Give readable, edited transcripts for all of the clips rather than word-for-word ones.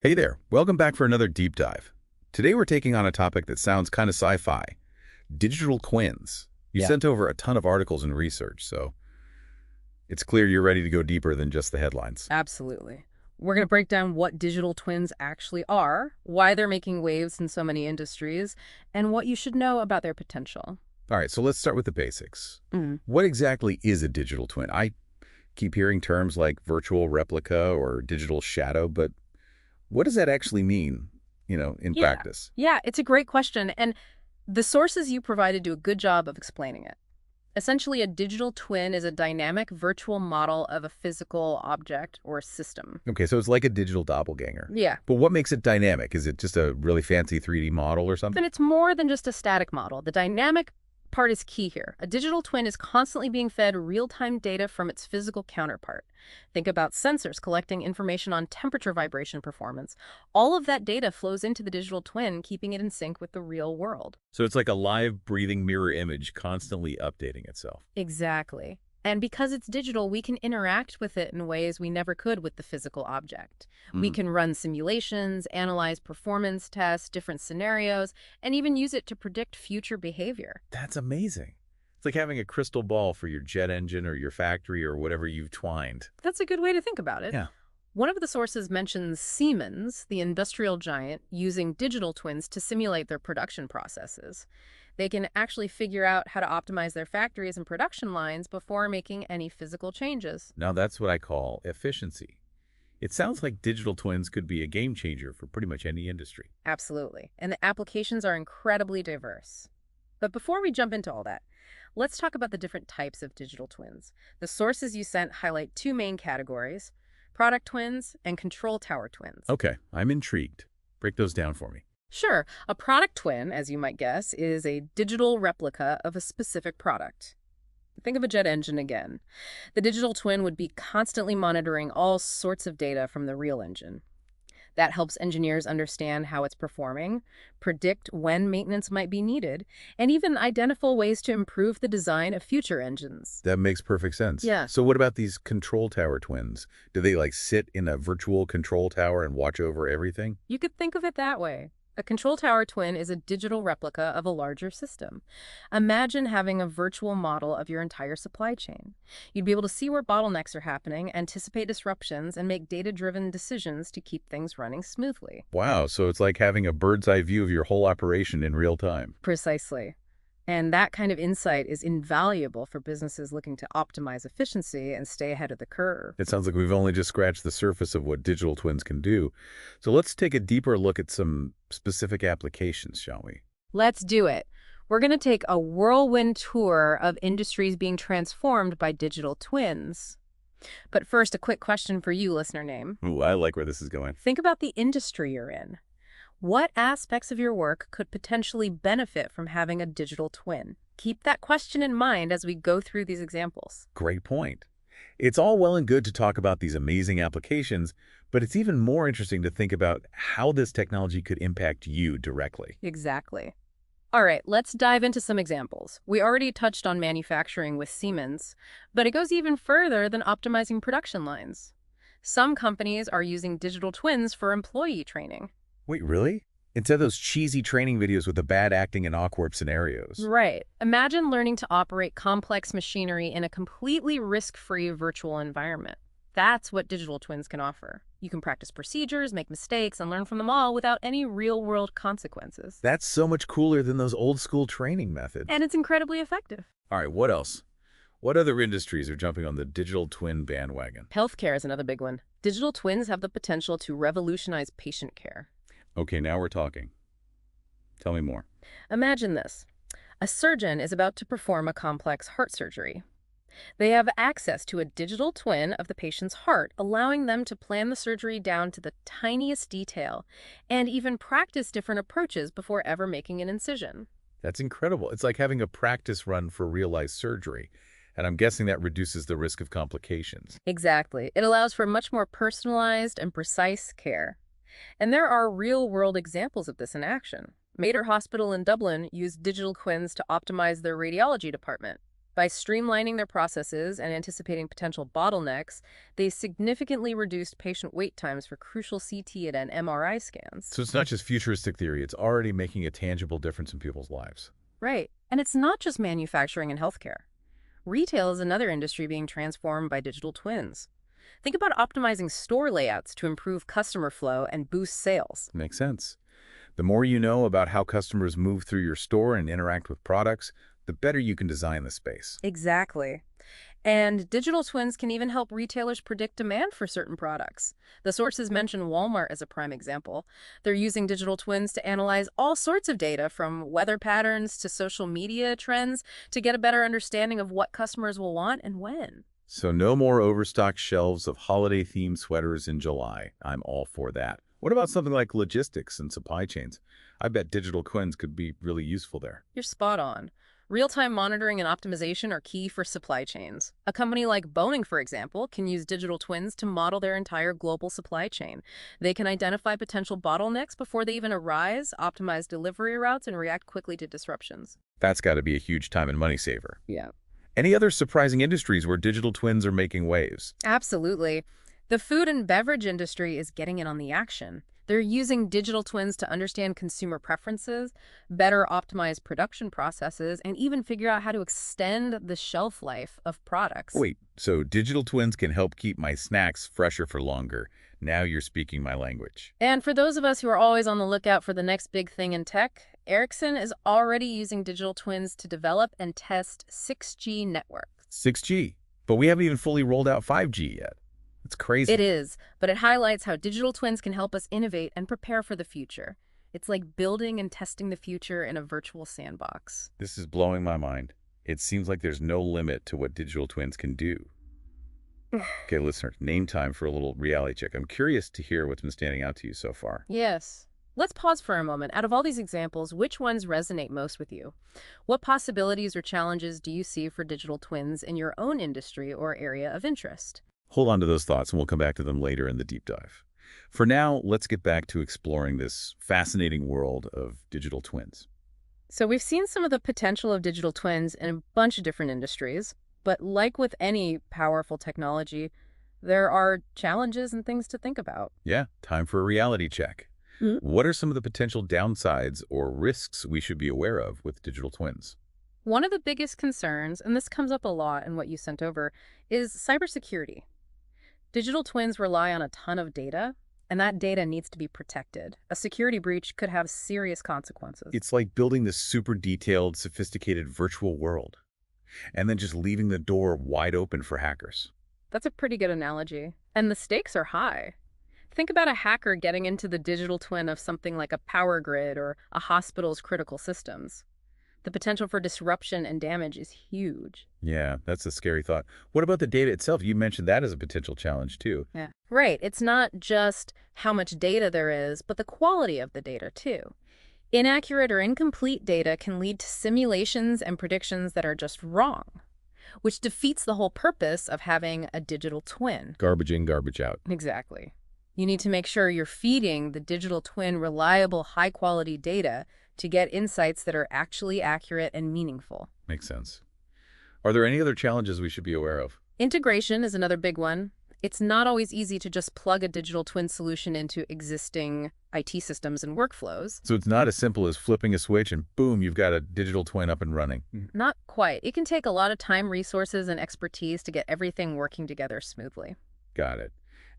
Hey there, welcome back for another deep dive. Today we're taking on a topic that sounds kind of sci-fi, digital twins. You Yeah, sent over a ton of articles and research, so it's clear you're ready to go deeper than just the headlines. absolutely. We're going to break down what digital twins actually are, why they're making waves in so many industries, and what you should know about their potential. All right, so let's start with the basics. Mm. What exactly is a digital twin? I keep hearing terms like virtual replica or digital shadow, but what does that actually mean, in Yeah. practice? Yeah, it's a great question, and the sources you provided do a good job of explaining it. Essentially, a digital twin is a dynamic virtual model of a physical object or system. Okay, so it's like a digital doppelganger. Yeah. But what makes it dynamic? Is it just a really fancy 3D model or something? And it's more than just a static model. The dynamic part is key here. A digital twin is constantly being fed real-time data from its physical counterpart. Think about sensors collecting information on temperature, vibration, performance. All of that data flows into the digital twin, keeping it in sync with the real world. So it's like a live, breathing mirror image constantly updating itself. Exactly. And because it's digital, we can interact with it in ways we never could with the physical object. We Hmm. can run simulations, analyze performance tests, different scenarios, and even use it to predict future behavior. That's amazing. It's like having a crystal ball for your jet engine or your factory or whatever you've twined. That's a good way to think about it. Yeah. One of the sources mentions Siemens, the industrial giant, using digital twins to simulate their production processes. They can actually figure out how to optimize their factories and production lines before making any physical changes. Now that's what I call efficiency. It sounds like digital twins could be a game changer for pretty much any industry. Absolutely. And the applications are incredibly diverse. But before we jump into all that, let's talk about the different types of digital twins. The sources you sent highlight two main categories: product twins and control tower twins. Okay, I'm intrigued. Break those down for me. Sure, a product twin, as you might guess, is a digital replica of a specific product. Think of a jet engine again. The digital twin would be constantly monitoring all sorts of data from the real engine. That helps engineers understand how it's performing, predict when maintenance might be needed, and even identify ways to improve the design of future engines. That makes perfect sense. Yeah. So what about these control tower twins? Do they like sit in a virtual control tower and watch over everything? You could think of it that way. A control tower twin is a digital replica of a larger system. Imagine having a virtual model of your entire supply chain. You'd be able to see where bottlenecks are happening, anticipate disruptions, and make data-driven decisions to keep things running smoothly. Wow, so it's like having a bird's eye view of your whole operation in real time. Precisely. And that kind of insight is invaluable for businesses looking to optimize efficiency and stay ahead of the curve. It sounds like we've only just scratched the surface of what digital twins can do. So let's take a deeper look at some specific applications, shall we? Let's do it. We're going to take a whirlwind tour of industries being transformed by digital twins. But first, a quick question for you, listener name. Ooh, I like where this is going. Think about the industry you're in. What aspects of your work could potentially benefit from having a digital twin? Keep that question in mind as we go through these examples. Great point. It's all well and good to talk about these amazing applications, but it's even more interesting to think about how this technology could impact you directly. Exactly. All right, let's dive into some examples. We already touched on manufacturing with Siemens, but it goes even further than optimizing production lines. Some companies are using digital twins for employee training. Wait, really? Instead of those cheesy training videos with the bad acting and awkward scenarios. Right. Imagine learning to operate complex machinery in a completely risk-free virtual environment. That's what digital twins can offer. You can practice procedures, make mistakes, and learn from them all without any real-world consequences. That's so much cooler than those old school training methods. And it's incredibly effective. All right, what else? What other industries are jumping on the digital twin bandwagon? Healthcare is another big one. Digital twins have the potential to revolutionize patient care. Okay, now we're talking. Tell me more. Imagine this. A surgeon is about to perform a complex heart surgery. They have access to a digital twin of the patient's heart, allowing them to plan the surgery down to the tiniest detail and even practice different approaches before ever making an incision. That's incredible. It's like having a practice run for real-life surgery, and I'm guessing that reduces the risk of complications. Exactly. It allows for much more personalized and precise care. And there are real-world examples of this in action. Mater Hospital in Dublin used digital twins to optimize their radiology department. By streamlining their processes and anticipating potential bottlenecks, they significantly reduced patient wait times for crucial CT and MRI scans. So it's not just futuristic theory, it's already making a tangible difference in people's lives. Right. And it's not just manufacturing and healthcare. Retail is another industry being transformed by digital twins. Think about optimizing store layouts to improve customer flow and boost sales. Makes sense. The more you know about how customers move through your store and interact with products, the better you can design the space. Exactly. And digital twins can even help retailers predict demand for certain products. The sources mention Walmart as a prime example. They're using digital twins to analyze all sorts of data, from weather patterns to social media trends, to get a better understanding of what customers will want and when. So no more overstocked shelves of holiday-themed sweaters in July. I'm all for that. What about something like logistics and supply chains? I bet digital twins could be really useful there. You're spot on. Real-time monitoring and optimization are key for supply chains. A company like Boeing, for example, can use digital twins to model their entire global supply chain. They can identify potential bottlenecks before they even arise, optimize delivery routes, and react quickly to disruptions. That's got to be a huge time and money saver. Yeah. Any other surprising industries where digital twins are making waves? Absolutely. The food and beverage industry is getting in on the action. They're using digital twins to understand consumer preferences, better optimize production processes, and even figure out how to extend the shelf life of products. Wait, so digital twins can help keep my snacks fresher for longer. Now you're speaking my language. And for those of us who are always on the lookout for the next big thing in tech, Ericsson is already using digital twins to develop and test 6G networks. 6G? But we haven't even fully rolled out 5G yet. It's crazy. It is, but it highlights how digital twins can help us innovate and prepare for the future. It's like building and testing the future in a virtual sandbox. This is blowing my mind. It seems like there's no limit to what digital twins can do. Okay, listener, name time for a little reality check. I'm curious to hear what's been standing out to you so far. Yes. Let's pause for a moment. Out of all these examples, which ones resonate most with you? What possibilities or challenges do you see for digital twins in your own industry or area of interest? Hold on to those thoughts, and we'll come back to them later in the deep dive. For now, let's get back to exploring this fascinating world of digital twins. So we've seen some of the potential of digital twins in a bunch of different industries, but like with any powerful technology, there are challenges and things to think about. Yeah, time for a reality check. What are some of the potential downsides or risks we should be aware of with digital twins? One of the biggest concerns, and this comes up a lot in what you sent over, is cybersecurity. Digital twins rely on a ton of data, and that data needs to be protected. A security breach could have serious consequences. It's like building this super detailed, sophisticated virtual world, and then just leaving the door wide open for hackers. That's a pretty good analogy. And the stakes are high. Think about a hacker getting into the digital twin of something like a power grid or a hospital's critical systems. The potential for disruption and damage is huge. Yeah, that's a scary thought. What about the data itself? You mentioned that as a potential challenge, too. Yeah. Right. It's not just how much data there is, but the quality of the data, too. Inaccurate or incomplete data can lead to simulations and predictions that are just wrong, which defeats the whole purpose of having a digital twin. Garbage in, garbage out. Exactly. You need to make sure you're feeding the digital twin reliable, high-quality data to get insights that are actually accurate and meaningful. Makes sense. Are there any other challenges we should be aware of? Integration is another big one. It's not always easy to just plug a digital twin solution into existing IT systems and workflows. So it's not as simple as flipping a switch and boom, you've got a digital twin up and running. Not quite. It can take a lot of time, resources, and expertise to get everything working together smoothly. Got it.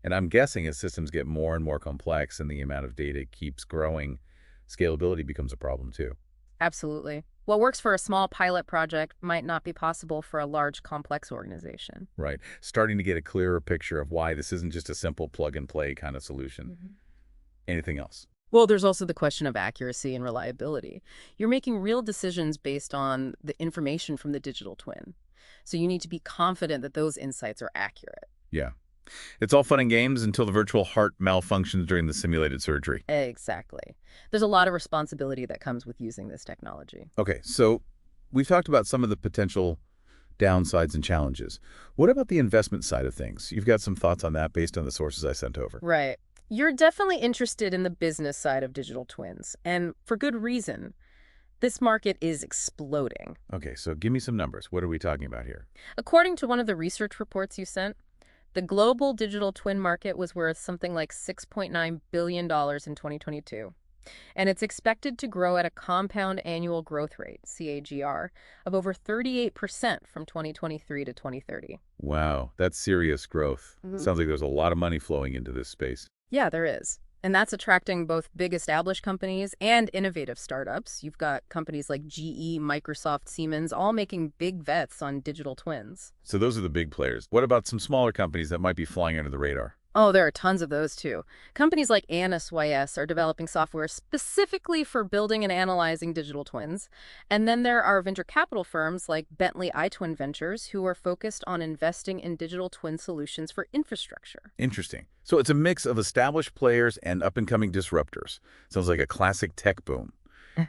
And I'm guessing as systems get more and more complex and the amount of data keeps growing, scalability becomes a problem too. Absolutely. What works for a small pilot project might not be possible for a large, complex organization. Right. Starting to get a clearer picture of why this isn't just a simple plug-and-play kind of solution. Anything else? Well, there's also the question of accuracy and reliability. You're making real decisions based on the information from the digital twin. So you need to be confident that those insights are accurate. Yeah. It's all fun and games until the virtual heart malfunctions during the simulated surgery. Exactly. There's a lot of responsibility that comes with using this technology. Okay, so we've talked about some of the potential downsides and challenges. What about the investment side of things? You've got some thoughts on that based on the sources I sent over. Right. You're definitely interested in the business side of digital twins, and for good reason. This market is exploding. Okay, so give me some numbers. What are we talking about here? According to one of the research reports you sent, the global digital twin market was worth something like $6.9 billion in 2022. And it's expected to grow at a compound annual growth rate, CAGR, of over 38% from 2023 to 2030. Wow, that's serious growth. Sounds like there's a lot of money flowing into this space. Yeah, there is. And that's attracting both big established companies and innovative startups. You've got companies like GE, Microsoft, Siemens, all making big bets on digital twins. So those are the big players. What about some smaller companies that might be flying under the radar? Oh, there are tons of those, too. Companies like ANSYS are developing software specifically for building and analyzing digital twins. And then there are venture capital firms like Bentley iTwin Ventures who are focused on investing in digital twin solutions for infrastructure. Interesting. So it's a mix of established players and up-and-coming disruptors. Sounds like a classic tech boom.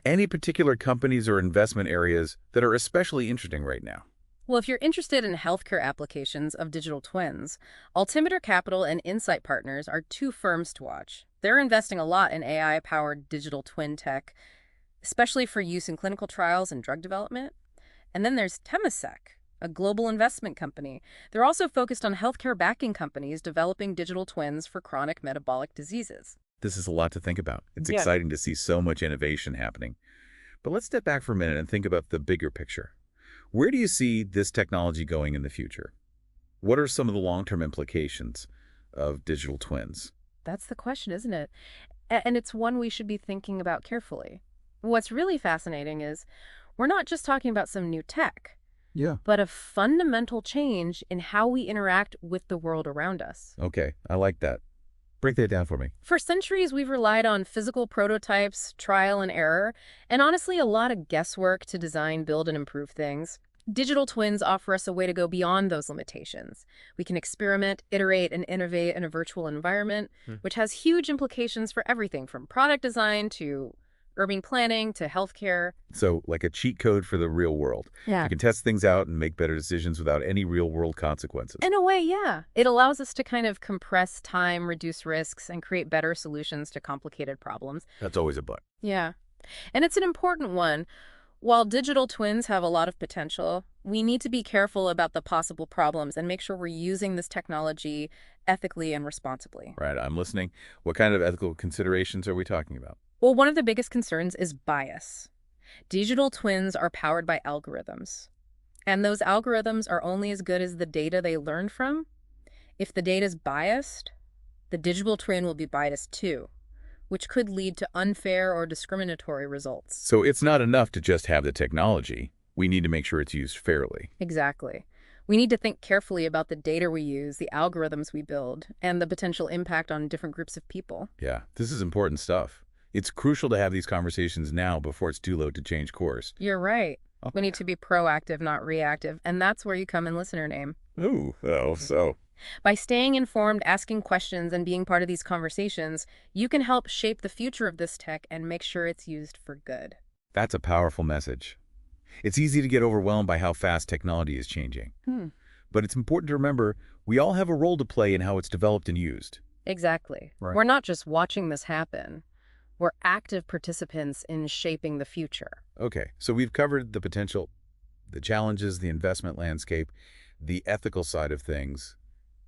Any particular companies or investment areas that are especially interesting right now? Well, if you're interested in healthcare applications of digital twins, Altimeter Capital and Insight Partners are two firms to watch. They're investing a lot in AI-powered digital twin tech, especially for use in clinical trials and drug development. And then there's Temasek, a global investment company. They're also focused on healthcare backing companies developing digital twins for chronic metabolic diseases. This is a lot to think about. It's Yeah. exciting to see so much innovation happening. But let's step back for a minute and think about the bigger picture. Where do you see this technology going in the future? What are some of the long-term implications of digital twins? That's the question, isn't it? And it's one we should be thinking about carefully. What's really fascinating is we're not just talking about some new tech, Yeah. but a fundamental change in how we interact with the world around us. Okay, I like that. Break that down for me. For centuries, we've relied on physical prototypes, trial and error, and honestly, a lot of guesswork to design, build, and improve things. Digital twins offer us a way to go beyond those limitations. We can experiment, iterate, and innovate in a virtual environment, which has huge implications for everything from product design to urban planning to healthcare. So, like a cheat code for the real world. Yeah. You can test things out and make better decisions without any real-world consequences. In a way, yeah. It allows us to kind of compress time, reduce risks, and create better solutions to complicated problems. That's always a but. Yeah. And it's an important one. While digital twins have a lot of potential, we need to be careful about the possible problems and make sure we're using this technology ethically and responsibly. Right, I'm listening. What kind of ethical considerations are we talking about? Well, one of the biggest concerns is bias. Digital twins are powered by algorithms, and those algorithms are only as good as the data they learn from. If the data is biased, the digital twin will be biased too, which could lead to unfair or discriminatory results. So it's not enough to just have the technology. We need to make sure it's used fairly. Exactly. We need to think carefully about the data we use, the algorithms we build, and the potential impact on different groups of people. Yeah, this is important stuff. It's crucial to have these conversations now before it's too late to change course. You're right. We need to be proactive, not reactive, and that's where you come in, listener name. Ooh, oh, so. By staying informed, asking questions, and being part of these conversations, you can help shape the future of this tech and make sure it's used for good. That's a powerful message. It's easy to get overwhelmed by how fast technology is changing. But it's important to remember we all have a role to play in how it's developed and used. Exactly. Right. We're not just watching this happen. We're active participants in shaping the future. Okay, so we've covered the potential, the challenges, the investment landscape, the ethical side of things.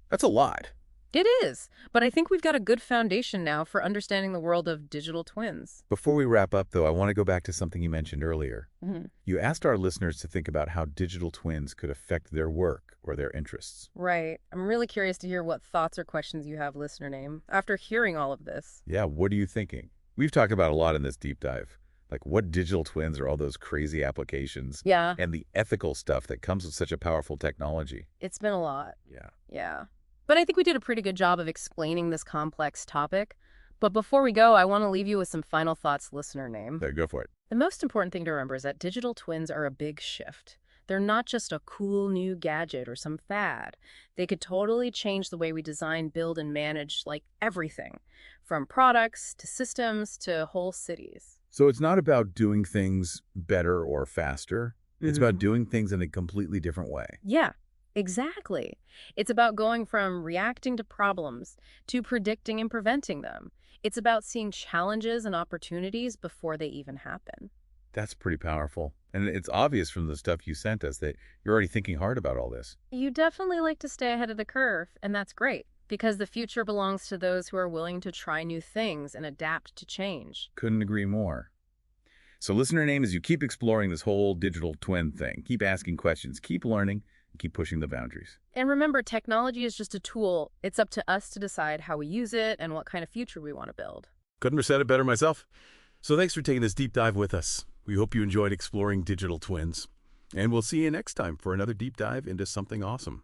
That's a lot. It is, but I think we've got a good foundation now for understanding the world of digital twins. Before we wrap up, though, I want to go back to something you mentioned earlier. Mm-hmm. You asked our listeners to think about how digital twins could affect their work or their interests. Right. I'm really curious to hear what thoughts or questions you have, listener name, after hearing all of this. Yeah, what are you thinking? We've talked about a lot in this deep dive. Like, what digital twins are all those crazy applications? Yeah. And the ethical stuff that comes with such a powerful technology. It's been a lot. Yeah. Yeah. But I think we did a pretty good job of explaining this complex topic. But before we go, I want to leave you with some final thoughts, listener name. There, go for it. The most important thing to remember is that digital twins are a big shift. They're not just a cool new gadget or some fad. They could totally change the way we design, build, and manage, like, everything, from products to systems to whole cities. So it's not about doing things better or faster. It's about doing things in a completely different way. Yeah, exactly. It's about going from reacting to problems to predicting and preventing them. It's about seeing challenges and opportunities before they even happen. That's pretty powerful. And it's obvious from the stuff you sent us that you're already thinking hard about all this. You definitely like to stay ahead of the curve, and that's great, because the future belongs to those who are willing to try new things and adapt to change. Couldn't agree more. So listener name as you keep exploring this whole digital twin thing. Keep asking questions, keep learning, and keep pushing the boundaries. And remember, technology is just a tool. It's up to us to decide how we use it and what kind of future we want to build. Couldn't have said it better myself. So thanks for taking this deep dive with us. We hope you enjoyed exploring digital twins. And we'll see you next time for another deep dive into something awesome.